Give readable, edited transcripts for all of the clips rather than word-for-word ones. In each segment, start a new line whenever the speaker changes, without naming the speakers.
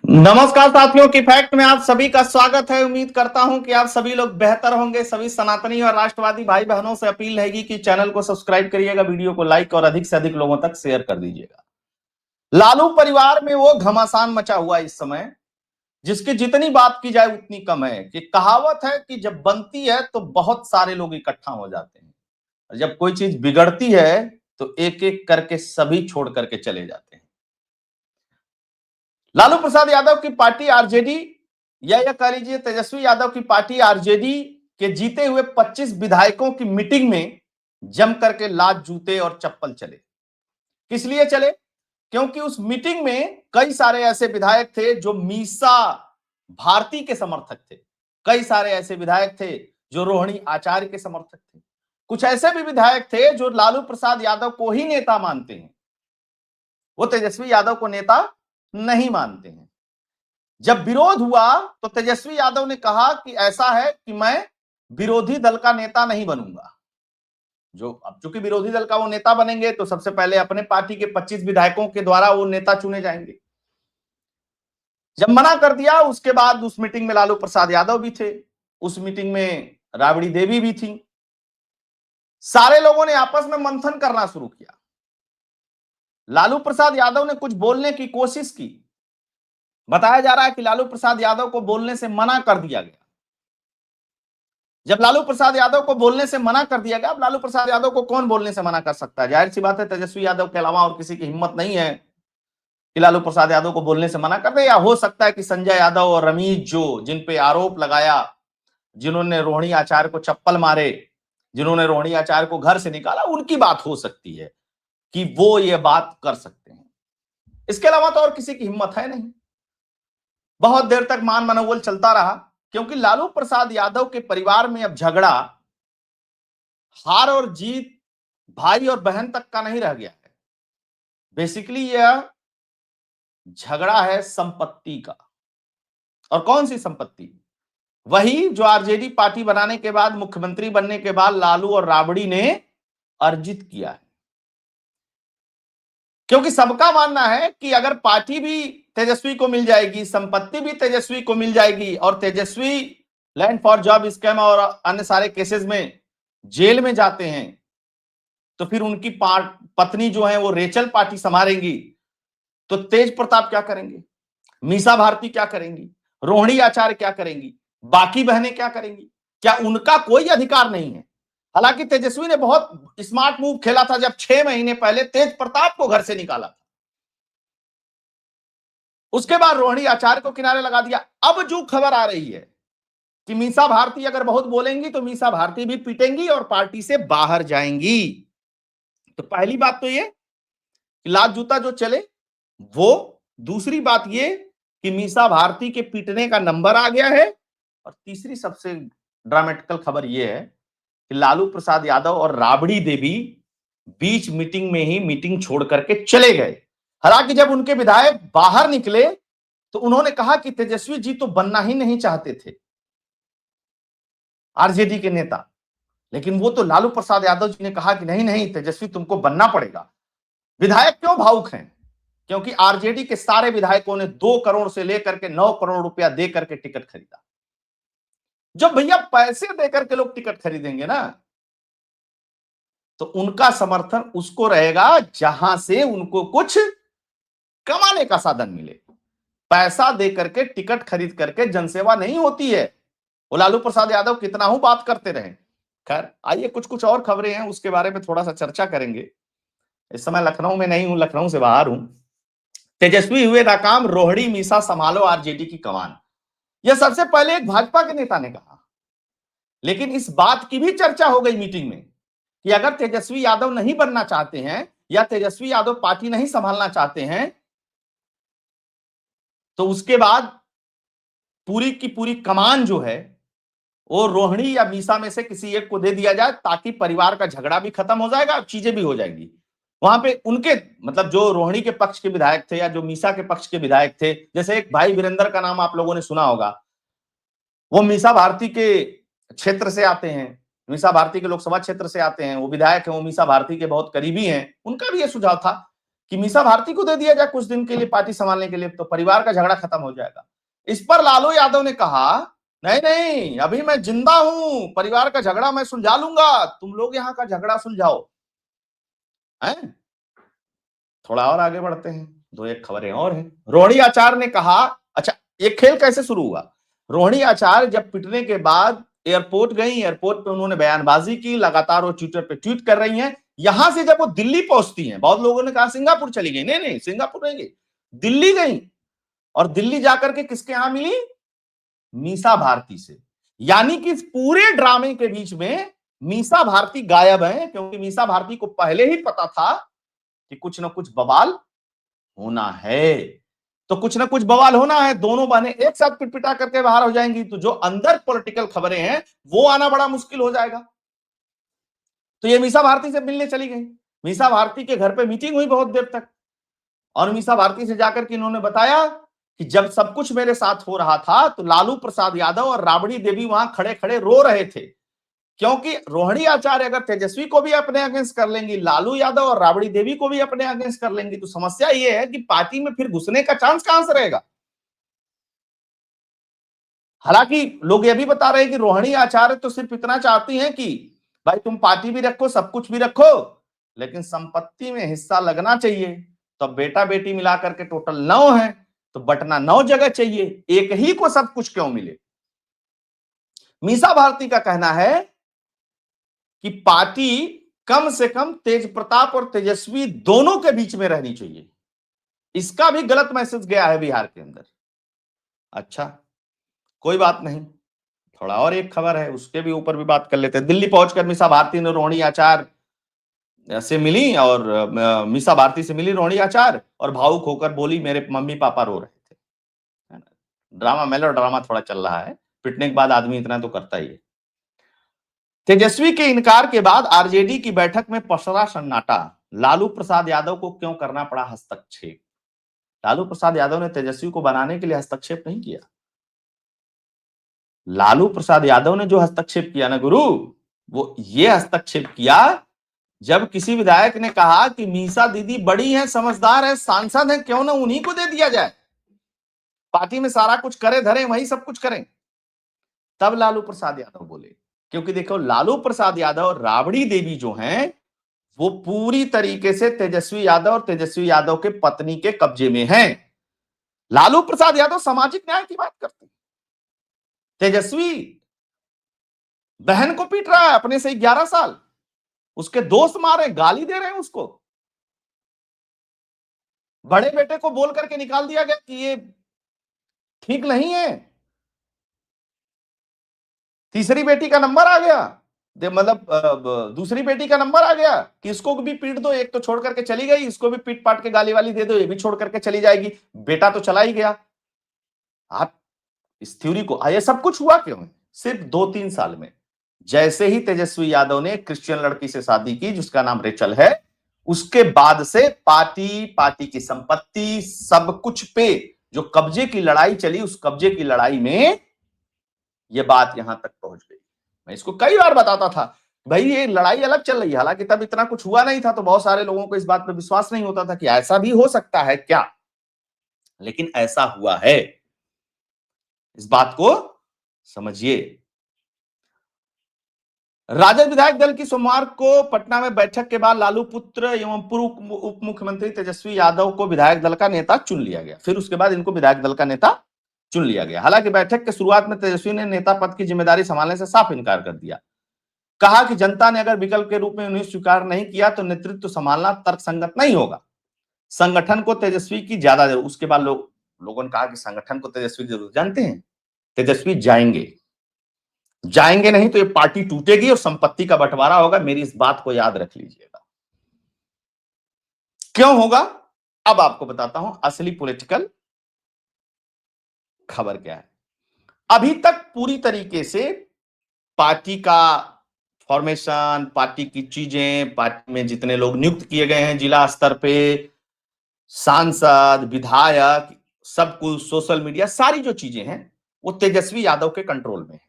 नमस्कार साथियों की फैक्ट में आप सभी का स्वागत है। उम्मीद करता हूं कि आप सभी लोग बेहतर होंगे। सभी सनातनी और राष्ट्रवादी भाई बहनों से अपील रहेगी कि चैनल को सब्सक्राइब करिएगा, वीडियो को लाइक और अधिक से अधिक लोगों तक शेयर कर दीजिएगा। लालू परिवार में वो घमासान मचा हुआ इस समय, जिसकी जितनी बात की जाए उतनी कम है। कि कहावत है कि जब बनती है तो बहुत सारे लोग इकट्ठा हो जाते हैं, और जब कोई चीज बिगड़ती है तो एक एक करके सभी छोड़ करके चले जाते हैं। लालू प्रसाद यादव की पार्टी आरजेडी, या यह कह लीजिए तेजस्वी यादव की पार्टी आरजेडी के जीते हुए 25 विधायकों की मीटिंग में जम करके लात जूते और चप्पल चले। किस लिए चले? क्योंकि उस मीटिंग में कई सारे ऐसे विधायक थे जो मीसा भारती के समर्थक थे। कई सारे ऐसे विधायक थे जो रोहिणी आचार्य के समर्थक थे। कुछ ऐसे भी विधायक थे जो लालू प्रसाद यादव को ही नेता मानते हैं, वो तेजस्वी यादव को नेता नहीं मानते हैं। जब विरोध हुआ तो तेजस्वी यादव ने कहा कि ऐसा है कि मैं विरोधी दल का नेता नहीं बनूंगा। जो अब चूंकि विरोधी दल का वो नेता बनेंगे तो सबसे पहले अपने पार्टी के 25 विधायकों के द्वारा वो नेता चुने जाएंगे। जब मना कर दिया, उसके बाद उस मीटिंग में लालू प्रसाद यादव भी थे, उस मीटिंग में राबड़ी देवी भी थी। सारे लोगों ने आपस में मंथन करना शुरू किया। लालू प्रसाद यादव ने कुछ बोलने की कोशिश की। बताया जा रहा है कि लालू प्रसाद यादव को बोलने से मना कर दिया गया। जब लालू प्रसाद यादव को बोलने से मना कर दिया गया, अब लालू प्रसाद यादव को कौन बोलने से मना कर सकता है? जाहिर सी बात है तेजस्वी यादव के अलावा और किसी की हिम्मत नहीं है कि लालू प्रसाद यादव को बोलने से मना कर दे। या हो सकता है कि संजय यादव और रमीज, जो जिन पे आरोप लगाया, जिन्होंने रोहिणी आचार्य को चप्पल मारे, जिन्होंने रोहिणी आचार्य को घर से निकाला, उनकी बात हो सकती है कि वो ये बात कर सकते हैं। इसके अलावा तो और किसी की हिम्मत है नहीं। बहुत देर तक मान मनोबल चलता रहा, क्योंकि लालू प्रसाद यादव के परिवार में अब झगड़ा हार और जीत भाई और बहन तक का नहीं रह गया है। बेसिकली यह झगड़ा है संपत्ति का। और कौन सी संपत्ति? वही जो आरजेडी पार्टी बनाने के बाद, मुख्यमंत्री बनने के बाद लालू और राबड़ी ने अर्जित किया है। क्योंकि सबका मानना है कि अगर पार्टी भी तेजस्वी को मिल जाएगी, संपत्ति भी तेजस्वी को मिल जाएगी, और तेजस्वी लैंड फॉर जॉब स्कैम और अन्य सारे केसेस में जेल में जाते हैं, तो फिर उनकी पत्नी जो है वो रेचल पार्टी संभालेंगी। तो तेज प्रताप क्या करेंगे? मीसा भारती क्या करेंगी? रोहिणी आचार्य क्या करेंगी? बाकी बहनें क्या करेंगी? क्या उनका कोई अधिकार नहीं है? हालांकि तेजस्वी ने बहुत स्मार्ट मूव खेला था जब 6 महीने पहले तेज प्रताप को घर से निकाला था। उसके बाद रोहिणी आचार्य को किनारे लगा दिया। अब जो खबर आ रही है कि मीसा भारती अगर बहुत बोलेंगी तो मीसा भारती भी पीटेंगी और पार्टी से बाहर जाएंगी। तो पहली बात तो ये कि लात जूता जो चले वो। दूसरी बात ये कि मीसा भारती के पीटने का नंबर आ गया है। और तीसरी सबसे ड्रामेटिकल खबर यह है कि लालू प्रसाद यादव और राबड़ी देवी बीच मीटिंग में ही मीटिंग छोड़ करके चले गए। हालांकि जब उनके विधायक बाहर निकले तो उन्होंने कहा कि तेजस्वी जी तो बनना ही नहीं चाहते थे आरजेडी के नेता, लेकिन वो तो लालू प्रसाद यादव जी ने कहा कि नहीं नहीं तेजस्वी तुमको बनना पड़ेगा। विधायक क्यों भावुक हैं? क्योंकि आरजेडी के सारे विधायकों ने 2 करोड़ से लेकर के 9 करोड़ रुपया देकर के टिकट खरीदा। जब भैया पैसे देकर के लोग टिकट खरीदेंगे ना, तो उनका समर्थन उसको रहेगा जहां से उनको कुछ कमाने का साधन मिले। पैसा देकर के टिकट खरीद करके जनसेवा नहीं होती है। वो लालू प्रसाद यादव कितना ही बात करते रहे। खैर आइए कुछ कुछ और खबरें हैं, उसके बारे में थोड़ा सा चर्चा करेंगे। इस समय लखनऊ में नहीं हूं, लखनऊ से बाहर हूं। तेजस्वी हुए नाकाम, रोहिणी मीसा संभालो आरजेडी की कमान, यह सबसे पहले एक भाजपा के नेता ने कहा। लेकिन इस बात की भी चर्चा हो गई मीटिंग में कि अगर तेजस्वी यादव नहीं बनना चाहते हैं या तेजस्वी यादव पार्टी नहीं संभालना चाहते हैं, तो उसके बाद पूरी की पूरी कमान जो है वो रोहिणी या मीसा में से किसी एक को दे दिया जाए, ताकि परिवार का झगड़ा भी खत्म हो जाएगा, चीजें भी हो जाएंगी। वहां पे उनके मतलब जो रोहिणी के पक्ष के विधायक थे या जो मीसा के पक्ष के विधायक थे, जैसे एक भाई वीरेंद्र का नाम आप लोगों ने सुना होगा, वो मीसा भारती के क्षेत्र से आते हैं, मीसा भारती के लोकसभा क्षेत्र से आते हैं, वो विधायक हैं, वो मीसा भारती के बहुत करीबी हैं। उनका भी ये सुझाव था कि मीसा भारती को दे दिया जाए कुछ दिन के लिए पार्टी संभालने के लिए, तो परिवार का झगड़ा खत्म हो जाएगा। इस पर लालू यादव ने कहा नहीं नहीं, अभी मैं जिंदा हूं, परिवार का झगड़ा मैं सुलझा लूंगा, तुम लोग यहां का झगड़ा सुलझाओ। हैं? थोड़ा और आगे बढ़ते हैं, दो एक खबरें और हैं। रोहिणी आचार्य ने कहा, अच्छा ये खेल कैसे शुरू हुआ। रोहिणी आचार्य जब पिटने के बाद एयरपोर्ट गई, एयरपोर्ट पे उन्होंने बयानबाजी की, लगातार वो ट्विटर पे ट्वीट कर रही हैं। यहां से जब वो दिल्ली पहुंचती हैं, बहुत लोगों ने कहा सिंगापुर चली गई, नहीं नहीं सिंगापुर नहीं गई, दिल्ली गई। और दिल्ली जाकर के किसके यहां मिली, मीसा भारती से। यानी कि इस पूरे ड्रामे के बीच में मीसा भारती गायब है, क्योंकि मीसा भारती को पहले ही पता था कि कुछ ना कुछ बवाल होना है। तो कुछ ना कुछ बवाल होना है, दोनों बहनें एक साथ पिटपिटा करके बाहर हो जाएंगी, तो जो अंदर पॉलिटिकल खबरें हैं वो आना बड़ा मुश्किल हो जाएगा। तो ये मीसा भारती से मिलने चली गई। मीसा भारती के घर पे मीटिंग हुई बहुत देर तक, और मीसा भारती से जाकर के इन्होंने बताया कि जब सब कुछ मेरे साथ हो रहा था तो लालू प्रसाद यादव और राबड़ी देवी वहां खड़े खड़े रो रहे थे, क्योंकि रोहिणी आचार्य अगर तेजस्वी को भी अपने अगेंस्ट कर लेंगी, लालू यादव और राबड़ी देवी को भी अपने अगेंस्ट कर लेंगी, तो समस्या यह है कि पार्टी में फिर घुसने का चांस कहां से रहेगा। हालांकि लोग यह भी बता रहे हैं कि रोहिणी आचार्य तो सिर्फ इतना चाहती हैं कि भाई तुम पार्टी भी रखो, सब कुछ भी रखो, लेकिन संपत्ति में हिस्सा लगना चाहिए। तो अब बेटा बेटी मिलाकर के टोटल 9 है, तो बटना 9 जगह चाहिए, एक ही को सब कुछ क्यों मिले। मीसा भारती का कहना है कि पार्टी कम से कम तेज प्रताप और तेजस्वी दोनों के बीच में रहनी चाहिए। इसका भी गलत मैसेज गया है बिहार के अंदर। अच्छा कोई बात नहीं, थोड़ा और एक खबर है उसके भी ऊपर भी बात कर लेते हैं। दिल्ली पहुंचकर मीसा भारती ने रोहिणी आचार्य से मिली, और मीसा भारती से मिली रोहिणी आचार्य, और भावुक होकर बोली मेरे मम्मी पापा रो रहे थे। है ना? ड्रामा, मेलो ड्रामा थोड़ा चल रहा है, पिटने के बाद आदमी इतना तो करता ही है। तेजस्वी के इनकार के बाद आरजेडी की बैठक में पसरा सन्नाटा। लालू प्रसाद यादव को क्यों करना पड़ा हस्तक्षेप। लालू प्रसाद यादव ने तेजस्वी को बनाने के लिए हस्तक्षेप नहीं किया। लालू प्रसाद यादव ने जो हस्तक्षेप किया ना गुरु, वो ये हस्तक्षेप किया जब किसी विधायक ने कहा कि मीसा दीदी बड़ी है, समझदार है, सांसद है, क्यों ना उन्हीं को दे दिया जाए, पार्टी में सारा कुछ करे धरे वही सब कुछ करें। तब लालू प्रसाद यादव बोले, क्योंकि देखो लालू प्रसाद यादव और राबड़ी देवी जो हैं वो पूरी तरीके से तेजस्वी यादव और तेजस्वी यादव के पत्नी के कब्जे में हैं। लालू प्रसाद यादव सामाजिक न्याय की बात करते हैं, तेजस्वी बहन को पीट रहा है अपने से 11 साल, उसके दोस्त मारे, गाली दे रहे हैं उसको। बड़े बेटे को बोल करके निकाल दिया गया कि ये ठीक नहीं है। तीसरी बेटी का नंबर आ गया, मतलब दूसरी बेटी का नंबर आ गया कि इसको भी पीट दो, एक तो छोड़ करके चली गई, इसको भी पीट पाट के गाली वाली दे दो, ये भी छोड़ करके चली जाएगी, बेटा तो चला ही गया। आप इस थ्योरी को, ये सब कुछ हुआ क्यों है, सिर्फ 2-3 साल में। जैसे ही तेजस्वी यादव ने क्रिश्चियन लड़की से शादी की जिसका नाम रेचल है, उसके बाद से पार्टी की संपत्ति सब कुछ पे जो कब्जे की लड़ाई चली, उस कब्जे की लड़ाई में यह बात यहां तक पहुंच गई। मैं इसको कई बार बताता था भाई ये लड़ाई अलग चल रही है, हालांकि तब इतना कुछ हुआ नहीं था, तो बहुत सारे लोगों को इस बात पर विश्वास नहीं होता था कि ऐसा भी हो सकता है क्या, लेकिन ऐसा हुआ है, इस बात को समझिए। राजद विधायक दल की सोमवार को पटना में बैठक के बाद लालू पुत्र एवं पूर्व उप मुख्यमंत्री तेजस्वी यादव को विधायक दल का नेता चुन लिया गया। फिर उसके बाद इनको विधायक दल का नेता चुन लिया गया। हालांकि बैठक के शुरुआत में तेजस्वी ने नेता पद की जिम्मेदारी संभालने से साफ इनकार कर दिया। कहा कि जनता ने अगर विकल्प के रूप में उन्हें स्वीकार नहीं किया तो नेतृत्व संभालना तर्कसंगत नहीं होगा। संगठन को तेजस्वी की ज्यादा जरूरत। उसके बाद लोगों ने कहा कि संगठन को तेजस्वी की जरूरत। जानते हैं तेजस्वी जाएंगे नहीं तो ये पार्टी टूटेगी और संपत्ति का बंटवारा होगा, मेरी इस बात को याद रख लीजिएगा। क्यों होगा अब आपको बताता हूं, असली पॉलिटिकल खबर क्या है। अभी तक पूरी तरीके से पार्टी का फॉर्मेशन, पार्टी की चीजें, पार्टी में जितने लोग नियुक्त किए गए हैं जिला स्तर पे, सांसद, विधायक, सब कुछ, सोशल मीडिया, सारी जो चीजें हैं वो तेजस्वी यादव के कंट्रोल में है।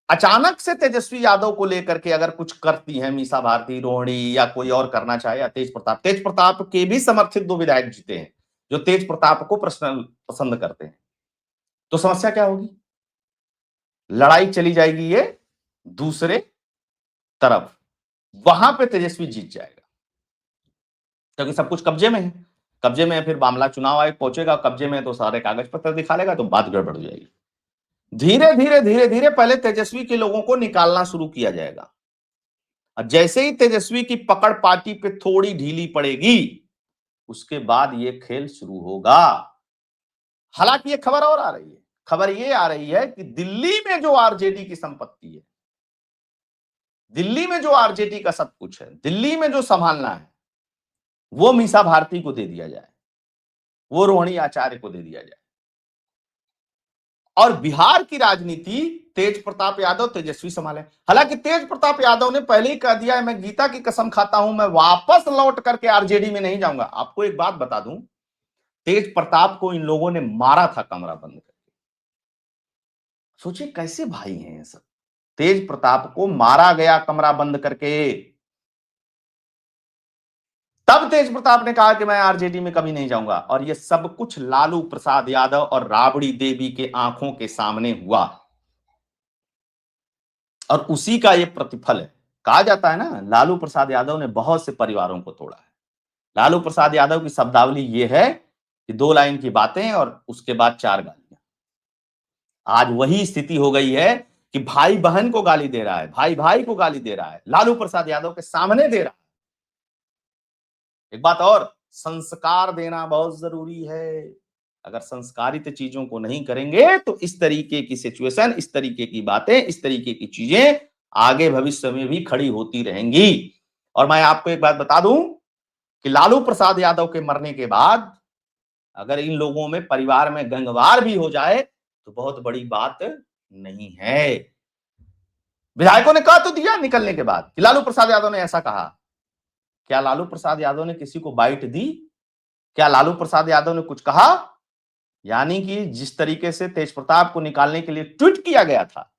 अचानक से तेजस्वी यादव को लेकर के अगर कुछ करती हैं मीसा भारती, रोहिणी या कोई और करना चाहे, या तेज प्रताप के भी समर्थित 2 विधायक जीते हैं जो तेज प्रताप को पर्सनल पसंद करते हैं, तो समस्या क्या होगी? लड़ाई चली जाएगी ये दूसरे तरफ, वहां पे तेजस्वी जीत जाएगा क्योंकि सब कुछ कब्जे में है। कब्जे में है, फिर मामला चुनाव आयोग पहुंचेगा, कब्जे में है तो सारे कागज पत्र दिखा लेगा, तो बात गड़बड़ हो जाएगी। धीरे धीरे धीरे धीरे पहले तेजस्वी के लोगों को निकालना शुरू किया जाएगा, और जैसे ही तेजस्वी की पकड़ पार्टी पे थोड़ी ढीली पड़ेगी, उसके बाद ये खेल शुरू होगा। हालांकि ये खबर और आ रही है, खबर ये आ रही है कि दिल्ली में जो आरजेडी की संपत्ति है, दिल्ली में जो आरजेडी का सब कुछ है, दिल्ली में जो संभालना है, वो मीसा भारती को दे दिया जाए, वो रोहिणी आचार्य को दे दिया जाए, और बिहार की राजनीति तेज प्रताप यादव, तेजस्वी संभाले। हालांकि तेज प्रताप यादव ने पहले ही कह दिया है, मैं गीता की कसम खाता हूं, मैं वापस लौट करके आरजेडी में नहीं जाऊंगा। आपको एक बात बता दूं, तेज प्रताप को इन लोगों ने मारा था कमरा बंद करके। सोचिए कैसे भाई हैं ये सब। तेज प्रताप को मारा गया कमरा बंद करके, तब तेज प्रताप ने कहा कि मैं आरजेडी में कभी नहीं जाऊंगा, और ये सब कुछ लालू प्रसाद यादव और राबड़ी देवी के आंखों के सामने हुआ, और उसी का ये प्रतिफल है। कहा जाता है ना, लालू प्रसाद यादव ने बहुत से परिवारों को तोड़ा है। लालू प्रसाद यादव की शब्दावली ये है कि 2 लाइन की बातें और उसके बाद 4 गालियां। आज वही स्थिति हो गई है कि भाई बहन को गाली दे रहा है, भाई भाई को गाली दे रहा है, लालू प्रसाद यादव के सामने दे रहा है। एक बात और, संस्कार देना बहुत जरूरी है। अगर संस्कारित चीजों को नहीं करेंगे तो इस तरीके की सिचुएशन, इस तरीके की बातें, इस तरीके की चीजें आगे भविष्य में भी खड़ी होती रहेंगी। और मैं आपको एक बात बता दूं कि लालू प्रसाद यादव के मरने के बाद अगर इन लोगों में परिवार में गंगवार भी हो जाए तो बहुत बड़ी बात नहीं है। विधायकों ने कह तो दिया निकलने के बाद कि लालू प्रसाद यादव ने ऐसा कहा। क्या लालू प्रसाद यादव ने किसी को बाइट दी? क्या लालू प्रसाद यादव ने कुछ कहा? यानी कि जिस तरीके से तेज प्रताप को निकालने के लिए ट्वीट किया गया था,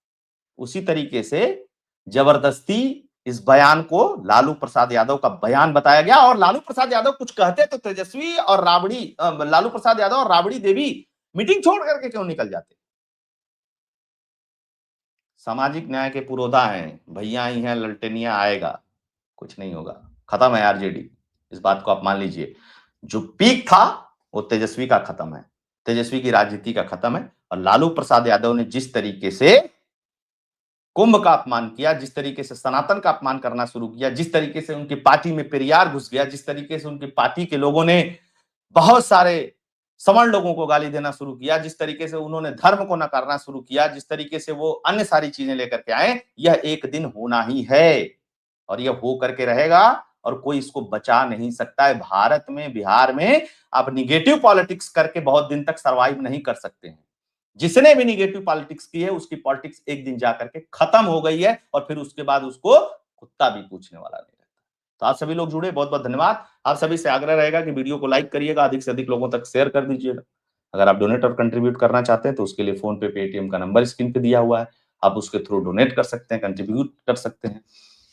उसी तरीके से जबरदस्ती इस बयान को लालू प्रसाद यादव का बयान बताया गया। और लालू प्रसाद यादव कुछ कहते तो तेजस्वी और लालू प्रसाद यादव और राबड़ी देवी मीटिंग छोड़ करके क्यों निकल जाते? सामाजिक न्याय के पुरोधा हैं, भैया ही हैं, ललटेनिया आएगा, कुछ नहीं होगा, खत्म है आरजेडी। इस बात को आप मान लीजिए, जो पीक था वो तेजस्वी का खत्म है, तेजस्वी की राजनीति का खत्म है। और लालू प्रसाद यादव ने जिस तरीके से कुंभ का अपमान किया, जिस तरीके से सनातन का अपमान करना शुरू किया, जिस तरीके से उनकी पार्टी में पेरियार घुस गया, जिस तरीके से उनकी पार्टी के लोगों ने बहुत सारे सवर्ण लोगों को गाली देना शुरू किया, जिस तरीके से उन्होंने धर्म को नकारना शुरू किया, जिस तरीके से वो अन्य सारी चीजें लेकर के आए, यह एक दिन होना ही है और यह हो करके रहेगा, और कोई इसको बचा नहीं सकता है। भारत में, बिहार में आप निगेटिव पॉलिटिक्स करके बहुत दिन तक सरवाइव नहीं कर सकते हैं। जिसने भी निगेटिव पॉलिटिक्स की है उसकी पॉलिटिक्स एक दिन जाकर के खत्म हो गई है, और फिर उसके बाद उसको कुत्ता भी पूछने वाला नहीं रहता। तो आप सभी लोग जुड़े, बहुत बहुत धन्यवाद। आप सभी से आग्रह रहेगा कि वीडियो को लाइक करिएगा, अधिक से अधिक लोगों तक शेयर कर दीजिएगा। अगर आप डोनेट और कंट्रीब्यूट करना चाहते हैं तो उसके लिए फोन पे, पेटीएम का नंबर स्क्रीन पे दिया हुआ है, आप उसके थ्रू डोनेट कर सकते हैं, कंट्रीब्यूट कर सकते हैं।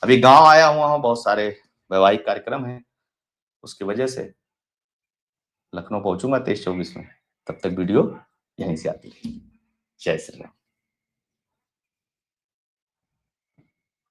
अभी गांव आया हुआ हूं, बहुत सारे वैवाहिक कार्यक्रम है, उसकी वजह से लखनऊ पहुंचूंगा 23-24 में। तब तक वीडियो यहीं से आती है। जय श्री राम।